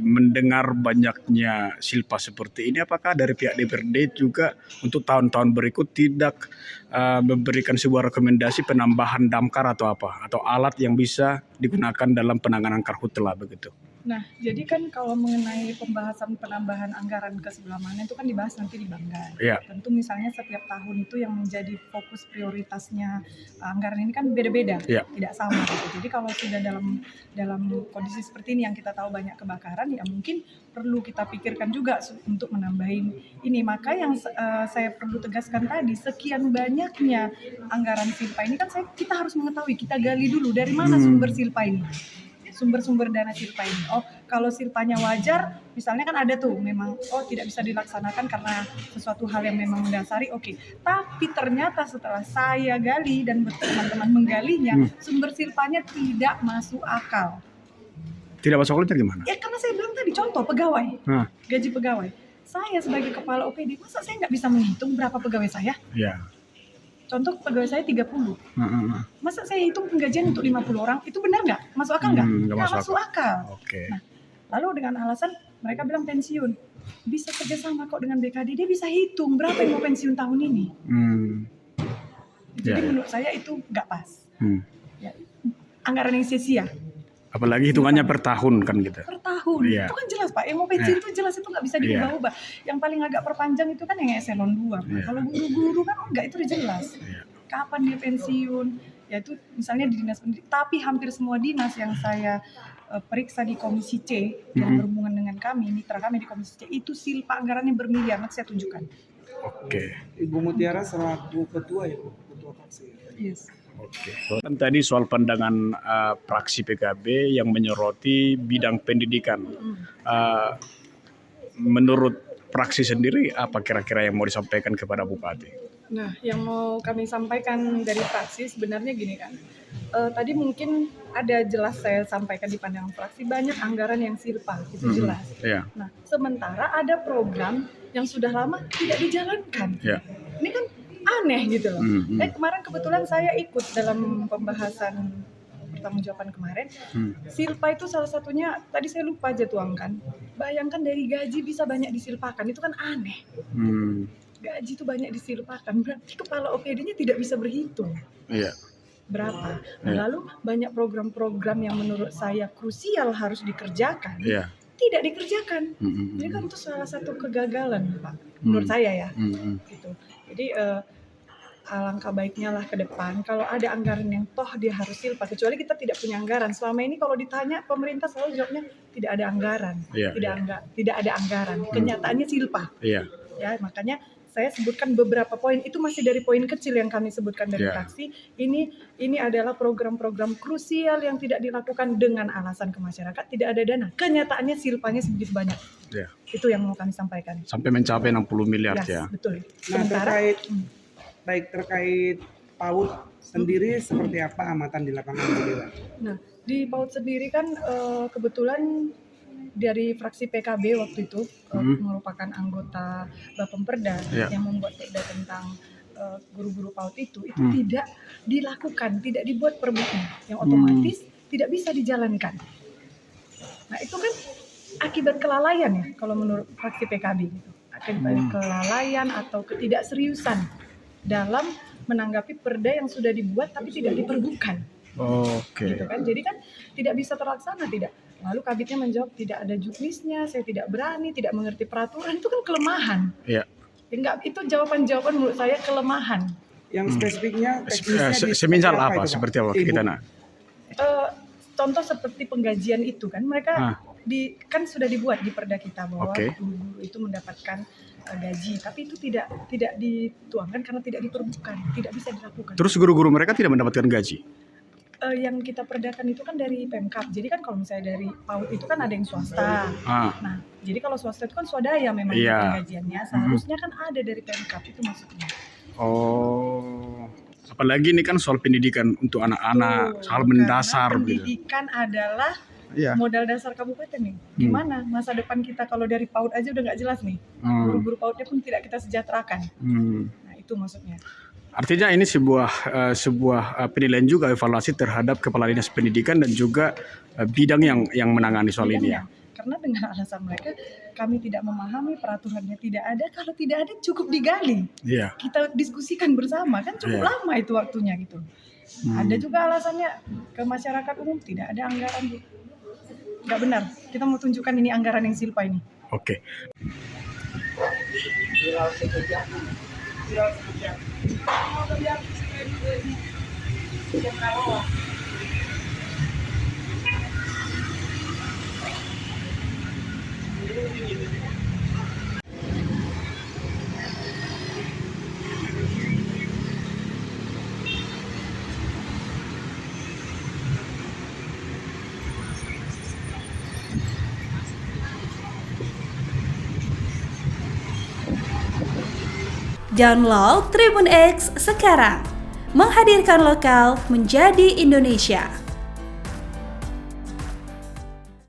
Mendengar banyaknya silpa seperti ini, apakah dari pihak DPRD juga untuk tahun-tahun berikut tidak memberikan sebuah rekomendasi penambahan damkar atau apa, atau alat yang bisa digunakan dalam penanganan karhutla begitu? Nah, jadi kan kalau mengenai pembahasan penambahan anggaran ke sebelah mana itu kan dibahas nanti di Banggar. Ya. Tentu misalnya setiap tahun itu yang menjadi fokus prioritasnya anggaran ini kan beda-beda, Ya. tidak sama gitu. Jadi kalau sudah dalam kondisi seperti ini yang kita tahu banyak kebakaran, ya mungkin perlu kita pikirkan juga untuk menambahin ini. Maka yang saya perlu tegaskan tadi, sekian banyaknya anggaran silpa ini kan kita harus mengetahui, kita gali dulu dari mana sumber silpa ini. Sumber-sumber dana silpa ini. Oh, kalau silpanya wajar, misalnya kan ada tuh memang tidak bisa dilaksanakan karena sesuatu hal yang memang mendasari, oke. Tapi ternyata setelah saya gali dan teman-teman menggalinya, sumber silpanya tidak masuk akal. Tidak masuk akal gimana? Ya karena saya bilang tadi contoh pegawai, gaji pegawai. Saya sebagai kepala OPD, masa saya nggak bisa menghitung berapa pegawai saya? Ya. Contoh pegawai saya 30. Masa saya hitung penggajian untuk 50 orang, itu benar nggak? Masuk akal nggak? Nggak masuk akal. Okay. Nah, lalu dengan alasan mereka bilang pensiun. Bisa kerjasama kok dengan BKD, dia bisa hitung berapa yang mau pensiun tahun ini. Jadi menurut saya itu nggak pas. Ya, anggaran yang sia-sia. Apalagi hitungannya per tahun kan gitu. Per tahun, itu kan jelas Pak. Yang mau pensiun itu jelas, itu nggak bisa diubah-ubah. Yang paling agak perpanjang itu kan yang eselon 2. Kalau guru-guru kan enggak, itu udah jelas. Kapan dia pensiun? Ya itu misalnya di dinas pendidikan. Tapi hampir semua dinas yang saya periksa di Komisi C yang berhubungan dengan kami, mitra kami di Komisi C, itu silpa anggarannya bermiliar. Nanti saya tunjukkan. Oke. Ibu Mutiara selaku ketua ya, ketua fraksi. Yes. Oke. Kan tadi soal pandangan fraksi PKB yang menyoroti bidang pendidikan. Menurut fraksi sendiri apa kira-kira yang mau disampaikan kepada Bupati? Nah, yang mau kami sampaikan dari fraksi sebenarnya gini kan. Tadi mungkin ada jelas saya sampaikan di pandangan fraksi, banyak anggaran yang silpa, itu jelas. Nah, sementara ada program yang sudah lama tidak dijalankan. Ini kan aneh gitu loh. Kemarin kebetulan saya ikut dalam pembahasan pertanggungjawaban kemarin. Silpa itu salah satunya, tadi saya lupa aja tuangkan. Bayangkan dari gaji bisa banyak disilpakan, itu kan aneh. Gaji itu banyak disilpakan, berarti kepala OPD-nya tidak bisa berhitung. Berapa? Lalu banyak program-program yang menurut saya krusial harus dikerjakan. Tidak dikerjakan. Jadi kan itu salah satu kegagalan, Pak. Menurut saya ya. Gitu. Jadi alangkah baiknya lah ke depan kalau ada anggaran yang toh dia harus silpa, kecuali kita tidak punya anggaran. Selama ini kalau ditanya pemerintah selalu jawabnya tidak ada anggaran. Tidak ada anggaran. Kenyataannya silpa. Ya, makanya saya sebutkan beberapa poin, itu masih dari poin kecil yang kami sebutkan dari fraksi. Ini adalah program-program krusial yang tidak dilakukan dengan alasan ke masyarakat, tidak ada dana. Kenyataannya silpanya sebegitu banyak. Itu yang mau kami sampaikan. Sampai mencapai 60 miliar ya. Betul. Nah, terkait PAUD sendiri seperti apa amatan di lapangan? Nah, di PAUD sendiri kan kebetulan dari fraksi PKB waktu itu merupakan anggota Bapemperda yang membuat perda tentang guru-guru PAUD itu tidak dilakukan, tidak dibuat perbuknya, yang otomatis tidak bisa dijalankan. Nah itu kan akibat kelalaian ya, kalau menurut fraksi PKB gitu. Akibat kelalaian atau ketidakseriusan dalam menanggapi perda yang sudah dibuat tapi tidak diperbukan. Gitu kan, jadi kan tidak bisa terlaksana, tidak. Lalu kabitnya menjawab tidak ada juknisnya, saya tidak berani, tidak mengerti peraturan, itu kan kelemahan. Enggak, itu jawaban-jawaban menurut saya kelemahan. Yang spesifiknya semisal apa seperti apa kita nak? Contoh seperti penggajian itu kan mereka kan sudah dibuat di perda kita bahwa guru itu mendapatkan gaji, tapi itu tidak dituangkan karena tidak diperbukan, tidak bisa dilakukan. Terus guru-guru mereka tidak mendapatkan gaji? Yang kita perdakan itu kan dari Pemkab. Jadi kan kalau misalnya dari PAUD itu kan ada yang swasta. Nah, jadi kalau swasta itu kan swadaya memang gajiannya. Seharusnya kan ada dari Pemkab, itu maksudnya. Apalagi ini kan soal pendidikan untuk anak-anak, soal mendasar. Pendidikan adalah Iya. modal dasar kabupaten nih. Gimana masa depan kita kalau dari PAUD aja udah nggak jelas nih. Guru-guru PAUD-nya pun tidak kita sejahterakan. Nah itu maksudnya. Artinya ini sebuah penilaian juga, evaluasi terhadap Kepala Dinas Pendidikan dan juga bidang yang menangani soal ini ya. Karena dengan alasan mereka, kami tidak memahami, peraturannya tidak ada, kalau tidak ada cukup digali. Iya. Kita diskusikan bersama, kan cukup lama itu waktunya gitu. Ada juga alasannya ke masyarakat umum tidak ada anggaran. Nggak benar, kita mau tunjukkan ini anggaran yang silpa ini. Oke. Download Tribun X sekarang, menghadirkan lokal menjadi Indonesia.